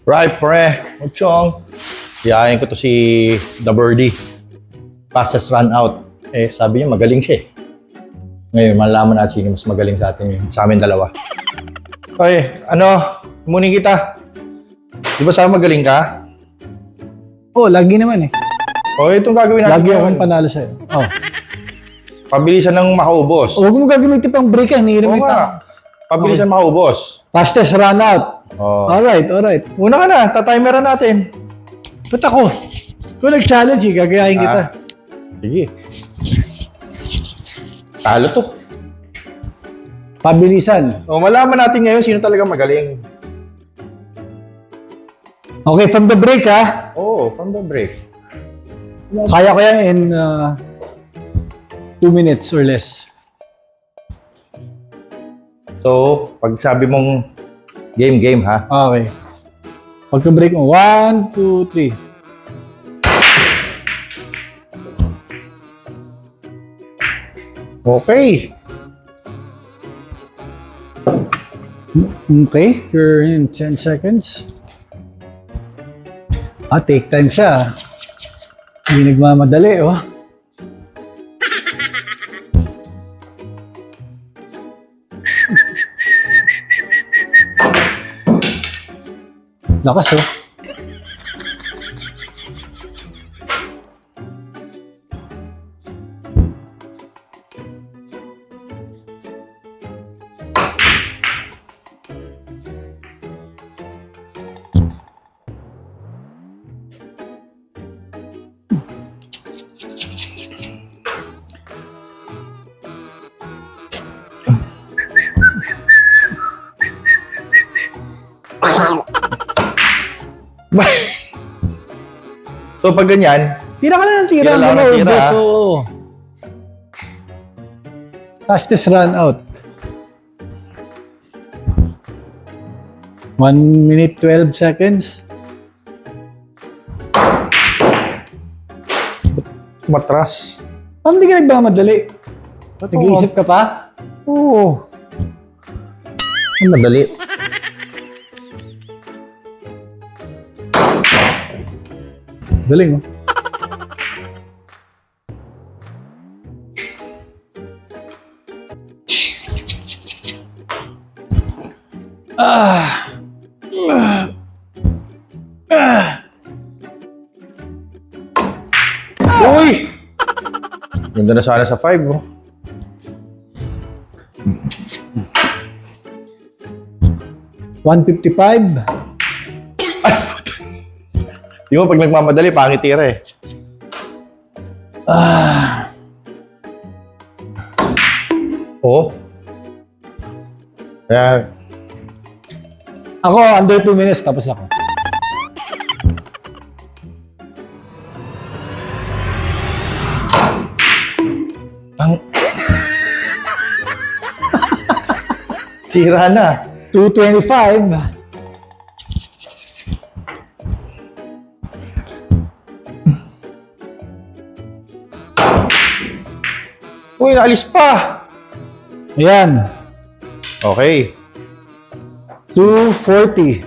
Right, pre. Muchong. Iyayin ko to si The Birdie. Fastest run out. Eh, sabi niya magaling siya eh. Ngayon, malalaman natin sino mas magaling sa atin yun. Sa amin dalawa. Oy, muni kita. Di ba sabi magaling ka? Oo, lagi naman eh. O, itong gagawin natin. Lagi akong panalo sa'yo. Oh. Pabilisan ng makaubos. Huwag mo gagamitin pang break yan. Oo nga. Pabilisan makaubos. Fastest run out. Oh. Alright. Una ka na, tatimeran natin. Ba't ako? Kung nag-challenge eh, gagayahin kita. Sige. Talo to. Pabilisan. O, malaman natin ngayon sino talaga magaling. Okay, from the break ha. Oh, from the break. Kaya ko yan in 2 minutes or less. So, pag sabi mong game ha? Okay. Pagka break mo, 1, 2, 3. Okay. Okay, you're in 10 seconds. Take time siya. Hindi nagmamadali, oh. Lakas, oh. So, pag ganyan, Tira ka na ng tira. Tira lang ng tira, ah. Oo. Fastest run out. 1 minute 12 seconds. matras. Paano hindi ka nagmamadali? Nag-iisip ka pa? Oo. Ang madali. Galing, oh. Uy! Ganda na sana sa 5, oh. $155. Di mo, pag nagmamadali, pangit tira eh. Oh? Kaya, Ako, under 2 minutes, tapos ako. ang... Sira na. 225. Uy, naalis pa! Ayan. Okay. 240.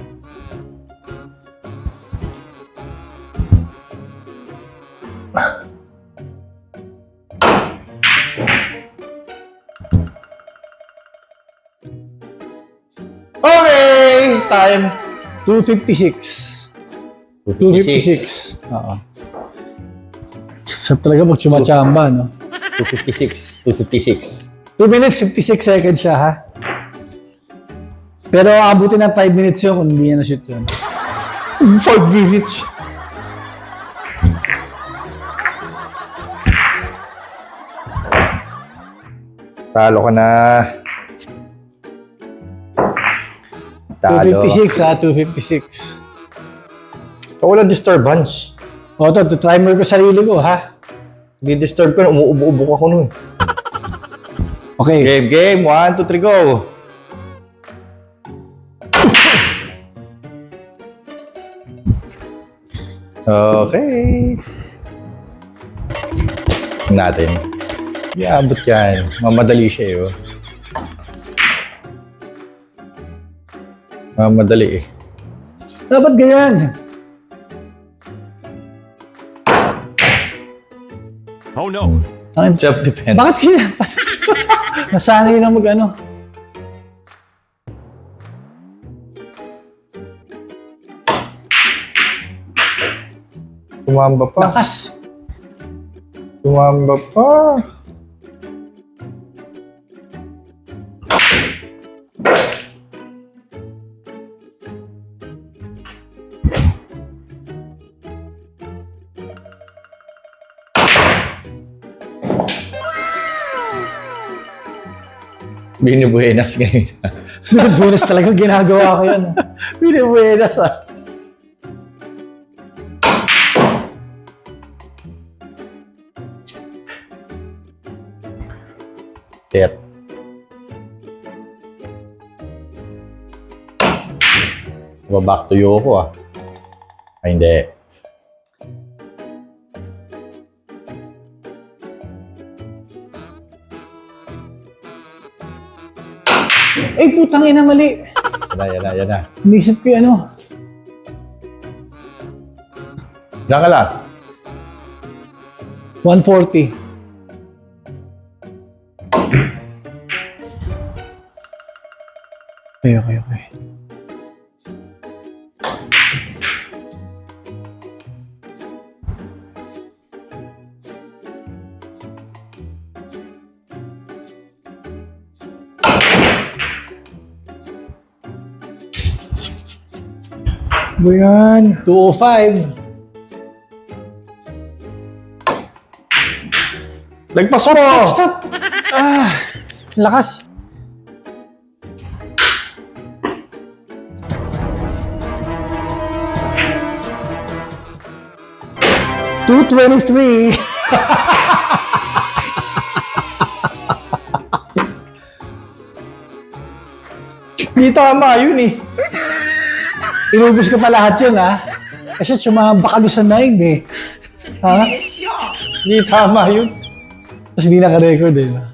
Okay! Time. 256. 256. Oo. Sarap talaga pag sumachamba, no? 256. 256. 2 minutes, 56 seconds siya, ha? Pero abutin ng 5 minutes yun kung hindi niya na-shoot yun. 5 minutes. Talo ka na. Talo. 256, ha? 256. So, wala disturbance. O, to timer ko sarili ko, ha? Di-disturb ka na. Umuubo-ubo ka ko nun. Okay. Game. 1, 2, 3, go. Okay. Natin. Iabot yan. Mamadali siya eh. Oh. Mamadali eh. Dapat ganyan. Oh no. Ang- Self-defense. Bakit kaya? Nasanay na mag-ano. Tumamba pa. Lakas. Tumamba pa. Binibuenas ngayon. Buenas talaga ginagawa ko yan. Binibuenas ah. Tet. Back to you ako ah. Ay, hindi. Eh, putang ina, mali. Yan na. Inisip ko yung ano. Diyan ka lang. 140. Okay. Ba yan? 205. Lagpas mo! Stop! Lakas. $223. Hindi tama yun eh. Inubos ko pa lahat yun, ha? Kasi sumabak ka doon sa 9, eh. Ha? Hindi tama yun. Tapos hindi naka-record, eh.